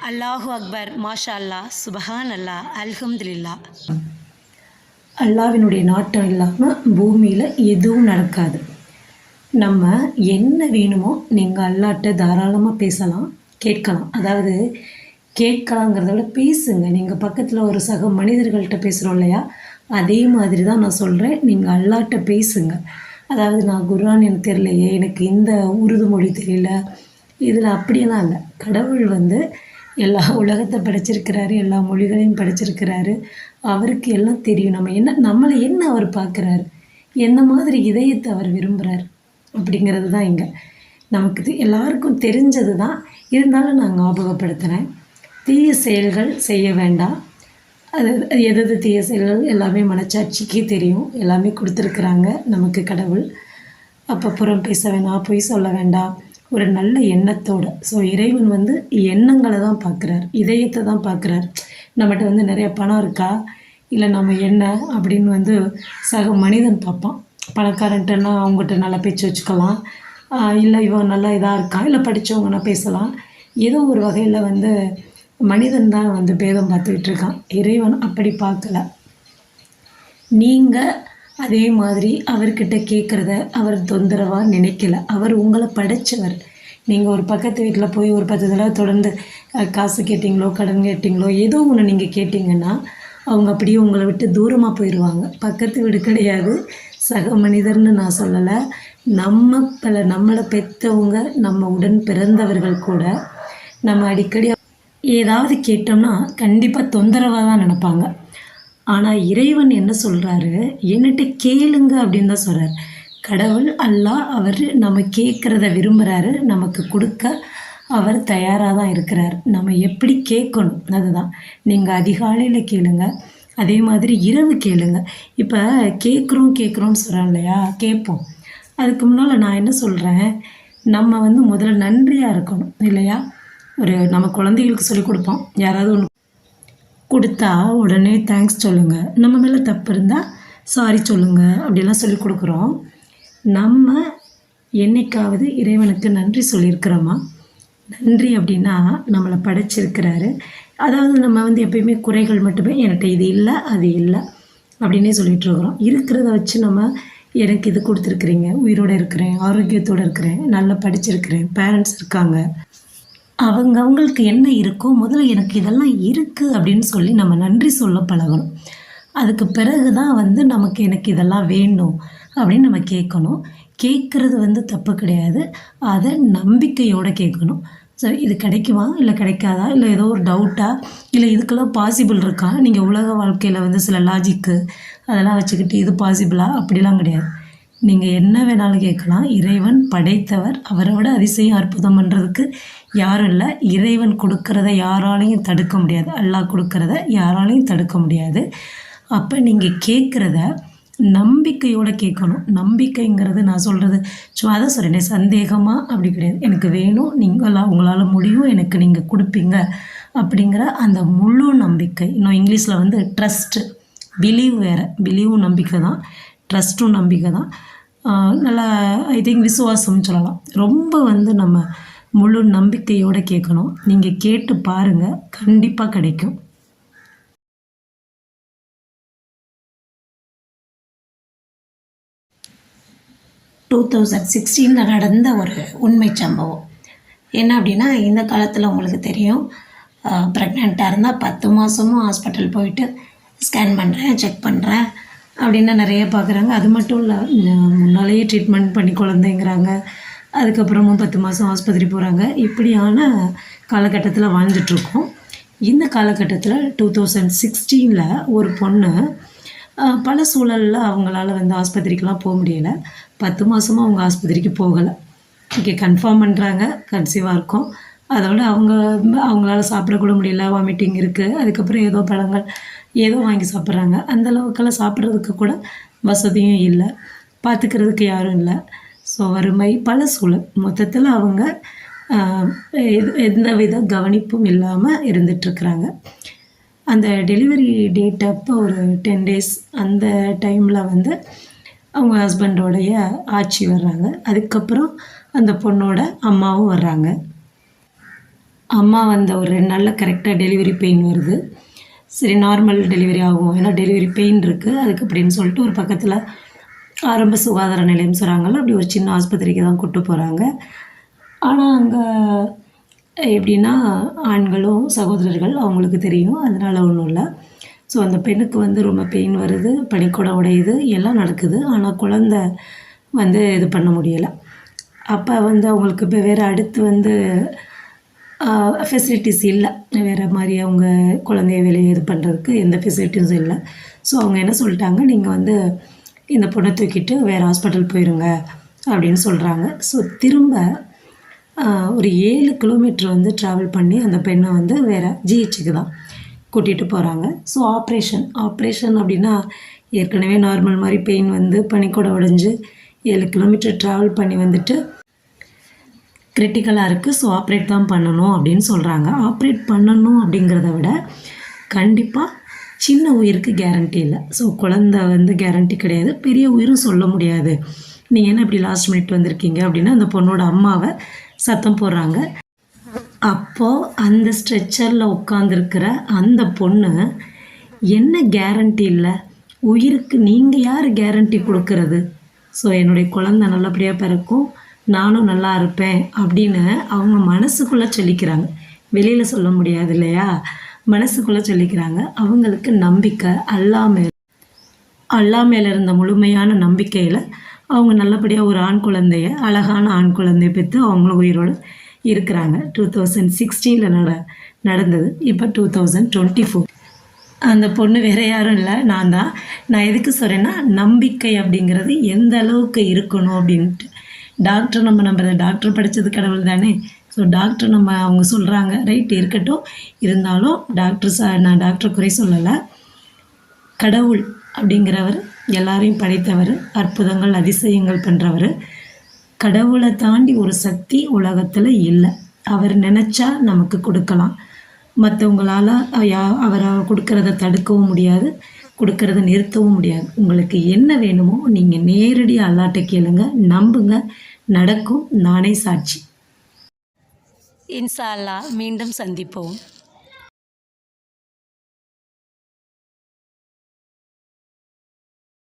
அல்லாஹு அக்பர், மாஷா அல்லாஹ், சுபஹான் அல்லாஹ், அல்ஹம்துலில்லாஹ். அல்லாவினுடைய நாட்டம் இல்லாமல் பூமியில் எதுவும் நடக்காது. நம்ம என்ன வேணுமோ நீங்கள் அல்லாட்ட தாராளமாக பேசலாம், கேட்கலாம். அதாவது கேட்கலாங்கிறத விட பேசுங்க. நீங்கள் பக்கத்தில் ஒரு சக மனிதர்கள்ட்ட பேசுகிறோம் இல்லையா, அதே மாதிரி தான் நான் சொல்கிறேன். நீங்கள் அல்லாட்ட பேசுங்க. அதாவது நான் குர்ஆன் எனக்கு தெரியலையே, எனக்கு இந்த உருது மொழி தெரியல, இதில் அப்படியெல்லாம் இல்லை. கடவுள் எல்லா உலகத்தை படைச்சிருக்கிறாரு, எல்லா மொழிகளையும் படைச்சிருக்கிறாரு. அவருக்கு எல்லாம் தெரியும். நம்மளை என்ன அவர் பார்க்குறாரு, என்ன மாதிரி இதயத்தை அவர் விரும்புகிறார் அப்படிங்கிறது தான் இங்கே நமக்கு எல்லாருக்கும் தெரிஞ்சது தான். இருந்தாலும் நான் ஞாபகப்படுத்துகிறேன். தீய செயல்கள் செய்ய வேண்டாம். எது தீய செயல்கள் எல்லாமே மனச்சாட்சிக்கே தெரியும். எல்லாமே கொடுத்துருக்குறாங்க நமக்கு கடவுள். அப்போ புறம் பேச வேணாம், பொய் சொல்ல வேண்டாம், ஒரு நல்ல எண்ணத்தோடு. ஸோ இறைவன் எண்ணங்களை தான் பார்க்குறார், இதயத்தை தான் பார்க்குறார். நம்மகிட்ட நிறைய பணம் இருக்கா, இல்லை நம்ம என்ன அப்படின்னு சக மனிதன் பார்ப்பான். பணக்காரன்ட்டனா அவங்ககிட்ட நல்லா பேச்சு வச்சுக்கலாம், இல்லை இவன் நல்லா இதாக இருக்கா, இல்லை படித்தவங்கன்னா பேசலாம். ஏதோ ஒரு வகையில் மனிதன் தான் பேதம் பார்த்துக்கிட்டு இருக்கான். இறைவன் அப்படி பார்க்கல. நீங்கள் அதே மாதிரி அவர்கிட்ட கேட்குறத அவர் தொந்தரவாக நினைக்கல. அவர் உங்களை படைச்சவர். நீங்கள் ஒரு பக்கத்து வீட்டில் போய் ஒரு 10 தடவை தொடர்ந்து காசு கேட்டிங்களோ, கடன் கேட்டிங்களோ, ஏதோ ஒன்று நீங்கள் கேட்டிங்கன்னா அவங்க அப்படியே உங்களை விட்டு தூரமாக போயிடுவாங்க. பக்கத்து வீடு கிடையாது, சக மனிதர்னு நான் சொல்லலை. நம்மளை பெற்றவங்க, நம்ம உடன் பிறந்தவர்கள் கூட நம்ம அடிக்கடி ஏதாவது கேட்டோம்னா கண்டிப்பாக தொந்தரவாக தான் நினைப்பாங்க. ஆனால் இறைவன் என்ன சொல்கிறாரு, என்னட்ட கேளுங்க அப்படின்னு தான் சொல்கிறார். கடவுள் அல்லாஹ் அவர் நம்ம கேட்குறத விரும்புகிறாரு, நமக்கு கொடுக்க அவர் தயாராக தான் இருக்கிறார். நம்ம எப்படி கேட்கணும் அதுதான். நீங்கள் அதிகாலையில் கேளுங்க, அதே மாதிரி இரவு கேளுங்க. இப்போ கேட்குறோன்னு சொல்கிறோம் இல்லையா, கேட்போம். அதுக்கு முன்னால் நான் என்ன சொல்கிறேன், நம்ம முதல்ல நன்றியாக இருக்கணும் இல்லையா. நம்ம குழந்தைகளுக்கு சொல்லிக் கொடுப்போம், யாராவது ஒன்று கொடுத்தா உடனே தேங்க்ஸ் சொல்லுங்கள், நம்ம மேலே தப்பு இருந்தால் சாரி சொல்லுங்கள், அப்படிலாம் சொல்லி கொடுக்குறோம். நம்ம என்னைக்காவது இறைவனுக்கு நன்றி சொல்லியிருக்கிறோமா? நன்றி அப்படின்னா நம்மளை படைச்சிருக்கிறாரு. அதாவது நம்ம எப்பயுமே குறைகள் மட்டுமே, என்கிட்ட இது இல்லை அது இல்லை அப்படின்னே சொல்லிகிட்ருக்குறோம். இருக்கிறத வச்சு நம்ம எனக்கு இது கொடுத்துருக்குறீங்க, உயிரோடு இருக்கிறேன், ஆரோக்கியத்தோடு இருக்கிறேன், நல்லா படிச்சிருக்கிறேன், பேரண்ட்ஸ் இருக்காங்க, அவங்களுக்கு என்ன இருக்கோ முதல்ல எனக்கு இதெல்லாம் இருக்குது அப்படின்னு சொல்லி நம்ம நன்றி சொல்ல பழகணும். அதுக்கு பிறகு தான் நமக்கு எனக்கு இதெல்லாம் வேணும் அப்படின்னு நம்ம கேட்கணும். கேட்குறது தப்பு கிடையாது, அதை நம்பிக்கையோடு கேட்கணும். ஸோ இது கிடைக்குமா, இல்லை கிடைக்காதா, இல்லை ஏதோ ஒரு டவுட்டா, இல்லை இதுக்கெல்லாம் பாசிபிள் இருக்கா. நீங்கள் உலக வாழ்க்கையில் சில லாஜிக்கு அதெல்லாம் வச்சுக்கிட்டு இது பாசிபிளா அப்படிலாம் கிடையாது. நீங்கள் என்ன வேணாலும் கேட்கலாம். இறைவன் படைத்தவர், அவரை விட அதிசயம் அற்புதம் பண்ணுறதுக்கு யாரும் இல்லை. இறைவன் கொடுக்கறத யாராலையும் தடுக்க முடியாது, அல்லாஹ் கொடுக்கறத யாராலையும் தடுக்க முடியாது. அப்போ நீங்கள் கேட்குறத நம்பிக்கையோடு கேட்கணும். நம்பிக்கைங்கிறது நான் சொல்கிறது சும்மா தான் சொல்கிறேன், சந்தேகமாக அப்படி கிடையாது. எனக்கு வேணும், உங்களால் முடியும், எனக்கு நீங்கள் கொடுப்பீங்க அப்படிங்கிற அந்த முழு நம்பிக்கை. இன்னும் இங்கிலீஷில் ட்ரஸ்ட்டு, பிலீவ் வேறு. பிலீவும் நம்பிக்கை தான், ட்ரஸ்ட்டும் நம்பிக்கை தான். நல்லா ஐ திங்க் விசுவாசம்னு சொல்லலாம். ரொம்ப நம்ம முழு நம்பிக்கையோடு கேட்கணும். நீங்கள் கேட்டு பாருங்கள், கண்டிப்பாக கிடைக்கும். நடந்த ஒரு உண்மை சம்பவம் என்ன அப்படின்னா, இந்த காலத்தில் உங்களுக்கு தெரியும், ப்ரெக்னெண்ட்டாக இருந்தால் 10 மாதமும் ஹாஸ்பிட்டல் போயிட்டு ஸ்கேன் பண்ணுறேன், செக் பண்ணுறேன் அப்படின்னு நிறைய பார்க்குறாங்க. அது மட்டும் இல்லை, முன்னாலேயே ட்ரீட்மெண்ட் பண்ணி குழந்தைங்கிறாங்க, அதுக்கப்புறமும் 10 மாதம் ஆஸ்பத்திரி போகிறாங்க. இப்படியான காலகட்டத்தில் வாழ்ந்துட்டுருக்கோம். இந்த காலகட்டத்தில் 2016 ஒரு பொண்ணு பல சூழலில் அவங்களால ஆஸ்பத்திரிக்கெலாம் போக முடியலை. 10 மாதமாக அவங்க ஆஸ்பத்திரிக்கு போகலை. இங்கே கன்ஃபார்ம் பண்ணுறாங்க கன்சீவாக இருக்கும். அதோட அவங்களால சாப்பிடக்கூட முடியல, வாமிட்டிங் இருக்குது. அதுக்கப்புறம் ஏதோ பழங்கள் ஏதோ வாங்கி சாப்பிட்றாங்க. அந்தளவுக்கெல்லாம் சாப்பிட்றதுக்கு கூட வசதியும் இல்லை, பார்த்துக்கிறதுக்கு யாரும் இல்லை. ஸோ வறுமை, பல சூழல், மொத்தத்தில் அவங்க எந்த வித கவனிப்பும் இல்லாமல் இருந்துகிட்ருக்குறாங்க. அந்த டெலிவரி டேட் அப்போ ஒரு 10 days அந்த டைமில் அவங்க ஹஸ்பண்டோடைய ஆட்சி வர்றாங்க. அதுக்கப்புறம் அந்த பொண்ணோட அம்மாவும் வர்றாங்க. அம்மா வந்த ஒரு 2 நாளில் கரெக்டாக டெலிவரி பெயின் வருது. சரி நார்மல் டெலிவரி ஆகும், ஏன்னா டெலிவரி பெயின் இருக்குது அதுக்கு அப்படின்னு சொல்லிட்டு ஒரு பக்கத்தில் ஆரம்ப சுகாதார நிலையம் சொல்கிறாங்கல்ல, அப்படி ஒரு சின்ன ஆஸ்பத்திரிக்கு தான் கூப்பிட்டு போகிறாங்க. ஆனால் அங்கே எப்படின்னா ஆண்களும் சகோதரர்கள் அவங்களுக்கு தெரியும், அதனால் ஒன்றும் இல்லை. ஸோ அந்த பெண்ணுக்கு வந்து ரொம்ப பெயின் வருது, பனிக்கூடம் உடையுது, எல்லாம் நடக்குது. ஆனால் குழந்த வந்து இது பண்ண முடியலை. அப்போ வந்து அவங்களுக்கு இப்போ வேறு அடுத்து வந்து ஃபெசிலிட்டிஸ் இல்லை, வேறு மாதிரி அவங்க குழந்தைய வெளியே இது பண்ணுறதுக்கு எந்த ஃபெசிலிட்டிஸும் இல்லை. ஸோ அவங்க என்ன சொல்லிட்டாங்க, நீங்கள் வந்து இந்த பொண்ணை தூக்கிட்டு வேறு ஹாஸ்பிட்டல் போயிருங்க அப்படின்னு சொல்கிறாங்க. ஸோ திரும்ப ஒரு 7 கிலோமீட்டர் வந்து ட்ராவல் பண்ணி அந்த பெண்ணை வந்து வேறு ஜிஹெச்சுக்கு தான் கூட்டிகிட்டு போகிறாங்க. ஸோ ஆப்ரேஷன் அப்படின்னா ஏற்கனவே நார்மல் மாதிரி பெயின் வந்து பனிக்கூடம் உடைஞ்சு 7 கிலோமீட்டர் ட்ராவல் பண்ணி வந்துட்டு கிரிட்டிக்கலாக இருக்குது. ஸோ ஆப்ரேட் தான் பண்ணணும் அப்படின்னு சொல்கிறாங்க. ஆப்ரேட் பண்ணணும் அப்படிங்கிறத விட கண்டிப்பாக சின்ன உயிருக்கு கேரண்டி இல்லை. ஸோ குழந்த வந்து கேரண்டி கிடையாது, பெரிய உயிரும் சொல்ல முடியாது. நீங்கள் என்ன இப்படி லாஸ்ட் மினிட் வந்திருக்கீங்க அப்படின்னா அந்த பொண்ணோட அம்மாவை சத்தம் போடுறாங்க. அப்போது அந்த ஸ்ட்ரெச்சரில் உட்காந்துருக்கிற அந்த பொண்ணு என்ன கேரண்டி இல்லை, உயிருக்கு நீங்கள் யார் கேரண்டி கொடுக்கறது? ஸோ என்னுடைய குழந்தை நல்லபடியாக பிறக்கும், நானும் நல்லா இருப்பேன் அப்படின்னு அவங்க மனசுக்குள்ளே சொல்லிக்கிறாங்க. வெளியில் சொல்ல முடியாது இல்லையா, மனசுக்குள்ளே சொல்லிக்கிறாங்க. அவங்களுக்கு நம்பிக்கை அல்லா மேலே இருந்த முழுமையான நம்பிக்கையில் அவங்க நல்லபடியாக ஒரு ஆண் குழந்தைய, அழகான ஆண் குழந்தைய பெற்று அவங்களும் உயிரோடு இருக்கிறாங்க. 2016 நடந்தது. இப்போ 2024. அந்த பொண்ணு வேறு யாரும் இல்லை, நான் தான். நான் எதுக்கு சொல்கிறேன்னா, நம்பிக்கை அப்படிங்கிறது எந்த அளவுக்கு இருக்கணும் அப்படின்ட்டு. டாக்டர் நம்ம நம்புறது, டாக்டர் படித்தது கடவுள் தானே. ஸோ டாக்டர் அவங்க சொல்கிறாங்க, ரைட் இருக்கட்டும். இருந்தாலும் நான் டாக்டர் குறை சொல்லலை. கடவுள் அப்படிங்கிறவர் எல்லாரையும் படைத்தவர், அற்புதங்கள் அதிசயங்கள் பண்ணுறவர். கடவுளை தாண்டி ஒரு சக்தி உலகத்தில் இல்லை. அவர் நினச்சா நமக்கு கொடுக்கலாம். மற்றவங்களால் அவரை கொடுக்கறத தடுக்கவும் முடியாது, கொடுக்கறத நிறுத்தவும் முடியாது. உங்களுக்கு என்ன வேணுமோ நீங்கள் நேரடியாக அல்லாட்ட கேளுங்க, நம்புங்க, நடக்கும். நானே சாட்சி. இன்ஷா அல்லாஹ் மீண்டும் சந்திப்போம்.